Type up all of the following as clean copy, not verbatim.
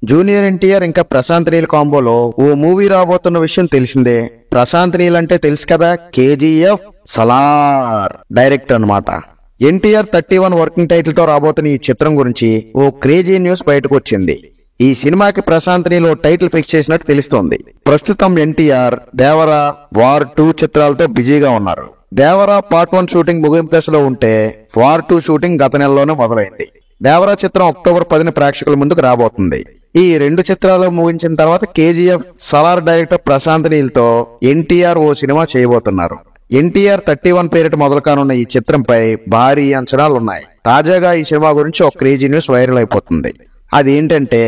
Junior NTR ఇంకా ప్రశాంత్ నీల్ కాంబోలో ఓ movie రాబోతున్న విషయం తెలిసిందే. ప్రశాంత్ నీల్ అంటే తెలుసు కదా, కేజీఎఫ్ సలార్ డైరెక్టర్ అన్నమాట. ఎన్టీఆర్ 31 వర్కింగ్ టైటిల్ తో రాబోతున్న ఈ చిత్రం గురించి ఓ క్రేజీ న్యూస్ బయటకు వచ్చింది. ఈ సినిమాకి ప్రశాంత్ నీల్ ఓ టైటిల్ ఫిక్స్ చేసినట్టు తెలుస్తోంది. ప్రస్తుతం ఎన్టీఆర్ దేవరా వార్ 2 చిత్రాలతో బిజీగా ఉన్నారు. దేవరా పార్ట్ 1 షూటింగ్ ముగింపు దశలో ఉంటే వార్ 2 షూటింగ్ గత నెలలోనే మొదలైంది. దేవరా చిత్రం అక్టోబర్ 10న ప్రేక్షకుల ముందుకు రాబోతుంది. ఈ 2 చిత్రాలు ముగించిన తర్వాత కేజీఎఫ్ సలార్ డైరెక్టర్ ప్రశాంత్ నీల్ తో ఎన్టీఆర్ ఓ సినిమా చేయబోతున్నారు. ఎన్టీఆర్ 31 పేరిట మొదలు కానున్న ఈ చిత్రంపై భారీ అంచనాలున్నాయి. తాజాగా ఈ సినిమా గురించి ఒక క్రేజీ న్యూస్ వైరల్ అయిపోతుంది. అదేంటంటే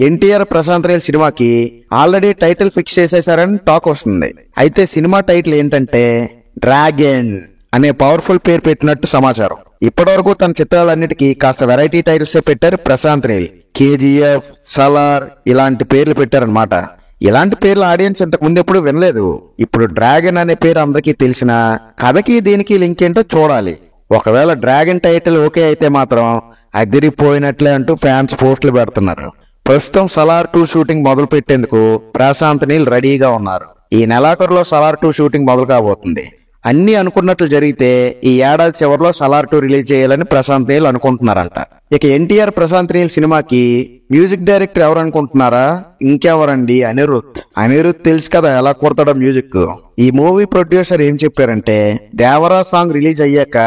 ఎన్టీఆర్ ప్రశాంత్ నీల్ సినిమాకి ఆల్రెడీ టైటిల్ ఫిక్స్ చేసేశారని టాక్ వస్తుంది. అయితే సినిమా టైటిల్ ఏంటంటే డ్రాగన్ అనే పవర్ఫుల్ పేరు పెట్టినట్టు సమాచారం. ఇప్పటివరకు తన చిత్రాలన్నిటికీ కాస్త వెరైటీ టైటిల్స్ పెట్టారు ప్రశాంత్ నీల్. కేజీఎఫ్, సలార్ ఇలాంటి పేర్లు పెట్టారనమాట. ఇలాంటి పేర్లు ఆడియన్స్ ఇంతకు ముందు ఎప్పుడు వినలేదు. ఇప్పుడు డ్రాగన్ అనే పేరు అందరికీ తెలిసిన కథకి దీనికి లింక్ ఏంటో చూడాలి. ఒకవేళ డ్రాగన్ టైటిల్ ఓకే అయితే మాత్రం అదిరిపోయినట్లే అంటూ ఫ్యాన్స్ పోస్టులు పెడుతున్నారు. ప్రస్తుతం సలార్ 2 షూటింగ్ మొదలు పెట్టేందుకు ప్రశాంత్ నీల్ రెడీగా ఉన్నారు. ఈ నెలాఖరులో సలార్ 2 షూటింగ్ మొదలు కాబోతుంది. అన్ని అనుకున్నట్లు జరిగితే ఈ ఏడాది చివరిలో సలార్ 2 రిలీజ్ చేయాలని ప్రశాంత్ నీల్ అనుకుంటున్నారంట. ఇక ఎన్టీఆర్ ప్రశాంత్ నీల్ సినిమాకి మ్యూజిక్ డైరెక్టర్ ఎవరు అనుకుంటున్నారా? ఇంకెవరండి, అనిరుద్ తెలుసు కదా ఎలా కొడతాడో మ్యూజిక్. ఈ మూవీ ప్రొడ్యూసర్ ఏం చెప్పారంటే దేవరా సాంగ్ రిలీజ్ అయ్యాక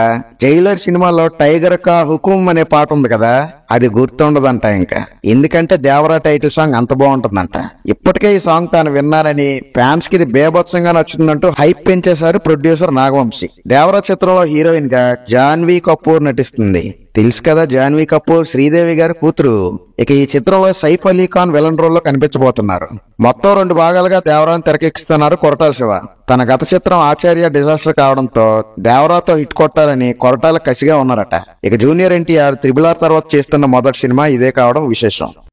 జైలర్ సినిమాలో టైగర్ కా హుకుం అనే పాట ఉంది కదా, అది గుర్తుండదంట ఇంకా. ఎందుకంటే దేవరా టైటిల్ సాంగ్ అంత బాగుంటుందంట. ఇప్పటికే ఈ సాంగ్ తాను విన్నారని ఫ్యాన్స్ కి ఇది బేభత్సంగా నచ్చుతుందంటూ హైప్ పెంచేశారు ప్రొడ్యూసర్ నాగవంశీ. దేవరా చిత్రంలో హీరోయిన్ గా జాన్వీ కపూర్ నటిస్తుంది. తెలుసు కదా, జాన్వీ కపూర్ శ్రీదేవి గారి కూతురు. ఇక ఈ చిత్రంలో సైఫ్ అలీ ఖాన్ విలన్ రోల్ లో కనిపించబోతున్నారు. మొత్తం 2 భాగాలుగా దేవరాను తెరకెక్కిస్తున్నారు కొరటాల శివ. తన గత చిత్రం ఆచార్య డిజాస్టర్ కావడంతో దేవరాతో హిట్ కొట్టాలని కొరటాల కసిగా ఉన్నారట. ఇక జూనియర్ ఎన్టీఆర్ RRR తర్వాత చేస్తున్న మొదటి సినిమా ఇదే కావడం విశేషం.